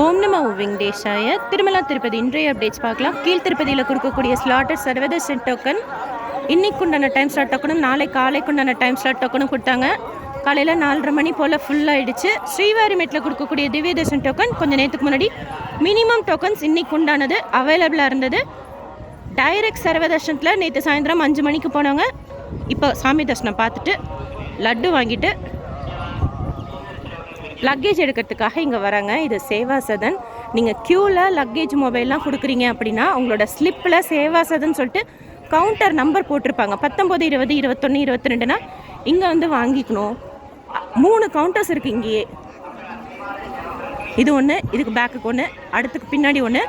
ஓம் நமோ வெங்கடேஷாய. திருமலா திருப்பதி இன்றைய அப்டேட்ஸ் பார்க்கலாம். கீழ் திருப்பதியில் கொடுக்கக்கூடிய ஸ்லாட்டட் சர்வதர்ஷன் டோக்கன் இன்னைக்கு உண்டான டைம் ஸ்லாட் டோக்கனும் நாளை காலைக்கு உண்டான டைம் ஸ்லாட் டோக்கனும் கொடுத்தாங்க. காலையில் 4:30 மணி போல் ஃபுல்லாகிடுச்சு. ஸ்ரீவாரிமேட்டில் கொடுக்கக்கூடிய திவ்ய தர்ஷன் டோக்கன் கொஞ்சம் நேரத்துக்கு முன்னாடி மினிமம் டோக்கன்ஸ் இன்னைக்கு உண்டானது அவைலபிளாக இருந்தது. டைரக்ட் சர்வதர்ஷனத்தில் நேற்று சாயந்தரம் 5 மணிக்கு போனவங்க இப்போ சாமி தர்ஷனம் பார்த்துட்டு லட்டு வாங்கிட்டு லக்கேஜ் எடுக்கிறதுக்காக இங்கே வராங்க. இது சேவா சதன். நீங்கள் க்யூவில் லக்கேஜ் மொபைல்லாம் கொடுக்குறீங்க அப்படின்னா உங்களோட ஸ்லிப்பில் சேவா சதன் சொல்லிட்டு கவுண்டர் நம்பர் போட்டிருப்பாங்க. 19, 20, 21, 22னா இங்கே வந்து வாங்கிக்கணும். 3 கவுண்டர்ஸ் இருக்குது இங்கேயே. இது ஒன்று, இதுக்கு பேக்குக்கு ஒன்று, அடுத்துக்கு பின்னாடி ஒன்று.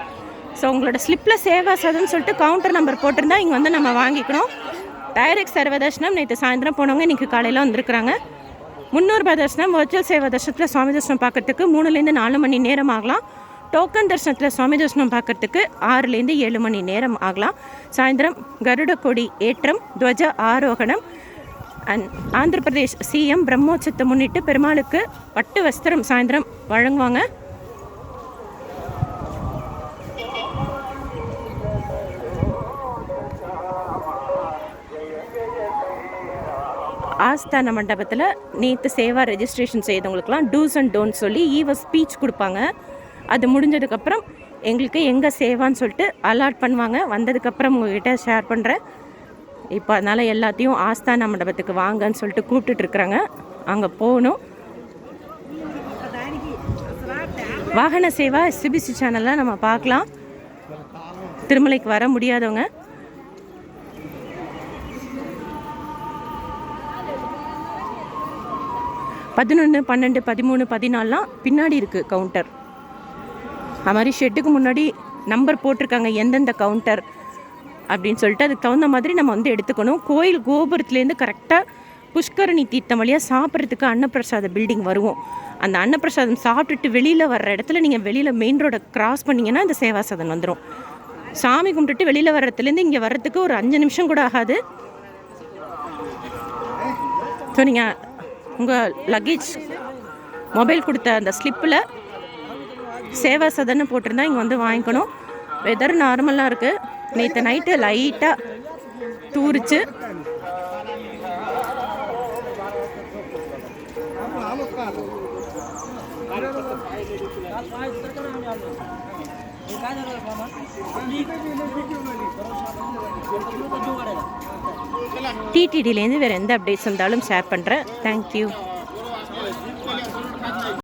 ஸோ உங்களோட ஸ்லிப்பில் சேவா சதன் சொல்லிட்டு கவுண்டர் நம்பர் போட்டிருந்தா இங்கே வந்து நம்ம வாங்கிக்கணும். டைரக்ட் சர்வதர்ஷனம் நேற்று சாயந்தரம் போனவங்க இன்றைக்கி காலையில் வந்திருக்கிறாங்க. 300 ரூபாய் தர்ஷனம் வர்ச்சுவல் சேவா தர்ஷனத்தில் சுவாமி தர்ஷனம் பார்க்கறதுக்கு 3லேருந்து 4 மணி நேரம் ஆகலாம். டோக்கன் தர்ஷனத்தில் சுவாமி தர்ஷனம் பார்க்கறதுக்கு 6லேருந்து 7 மணி நேரம் ஆகலாம். சாயந்தரம் கருட கொடி ஏற்றம், துவஜ ஆரோகணம், ஆந்திர பிரதேஷ் சிஎம் பிரம்மோற்சவத்தை முன்னிட்டு பெருமாளுக்கு பட்டு வஸ்திரம் சாயந்தரம் வழங்குவாங்க. ஆஸ்தான மண்டபத்தில் நேற்று சேவா ரெஜிஸ்ட்ரேஷன் செய்தவங்களுக்குலாம் டூஸ் அண்ட் டோன்ட் சொல்லி ஸ்பீச் கொடுப்பாங்க. அது முடிஞ்சதுக்கப்புறம் எங்களுக்கு எங்கே சேவான்னு சொல்லிட்டு அலாட் பண்ணுவாங்க. வந்ததுக்கப்புறம் உங்கள்கிட்ட ஷேர் பண்ணுறேன். இப்போ அதனால் எல்லாத்தையும் ஆஸ்தான மண்டபத்துக்கு வாங்கன்னு சொல்லிட்டு கூப்பிட்டுட்ருக்குறாங்க. அங்கே போகணும். வாகன சேவா சிபிசி சேனலில் நம்ம பார்க்கலாம். திருமலைக்கு வர முடியாதவங்க 11, 12, 13, 14 பின்னாடி இருக்குது கவுண்டர். அது மாதிரி ஷெட்டுக்கு முன்னாடி நம்பர் போட்டிருக்காங்க எந்தெந்த கவுண்டர் அப்படின்னு சொல்லிட்டு. அதுக்கு தகுந்த மாதிரி நம்ம வந்து எடுத்துக்கணும். கோயில் கோபுரத்துலேருந்து கரெக்டாக புஷ்கரணி தீர்த்தம் வழியாக சாப்பிட்றதுக்கு அன்னப்பிரசாத பில்டிங் வருவோம். அந்த அன்னப்பிரசாதம் சாப்பிட்டுட்டு வெளியில் வர்ற இடத்துல நீங்கள் வெளியில் மெயின் ரோடை கிராஸ் பண்ணிங்கன்னா இந்த சேவாசதன் வந்துடும். சாமி கும்பிட்டுட்டு வெளியில் வர்ற இடத்துலேருந்து இங்கே வர்றதுக்கு ஒரு 5 நிமிஷம் கூட ஆகாது. ஸோ நீங்கள் உங்கள் லக்கேஜ் மொபைல் கொடுத்த அந்த ஸ்லிப்பில் சேவா சதன்னு போட்டிருந்தா இங்கே வந்து வாங்கிக்கணும். வெதர் நார்மலாக இருக்குது. நேற்று நைட்டு லைட்டாக தூரிச்சு. டிடிடிலேருந்து வேறு எந்த அப்டேட்ஸ் இருந்தாலும் ஷேர் பண்ணுறேன். தேங்க்யூ.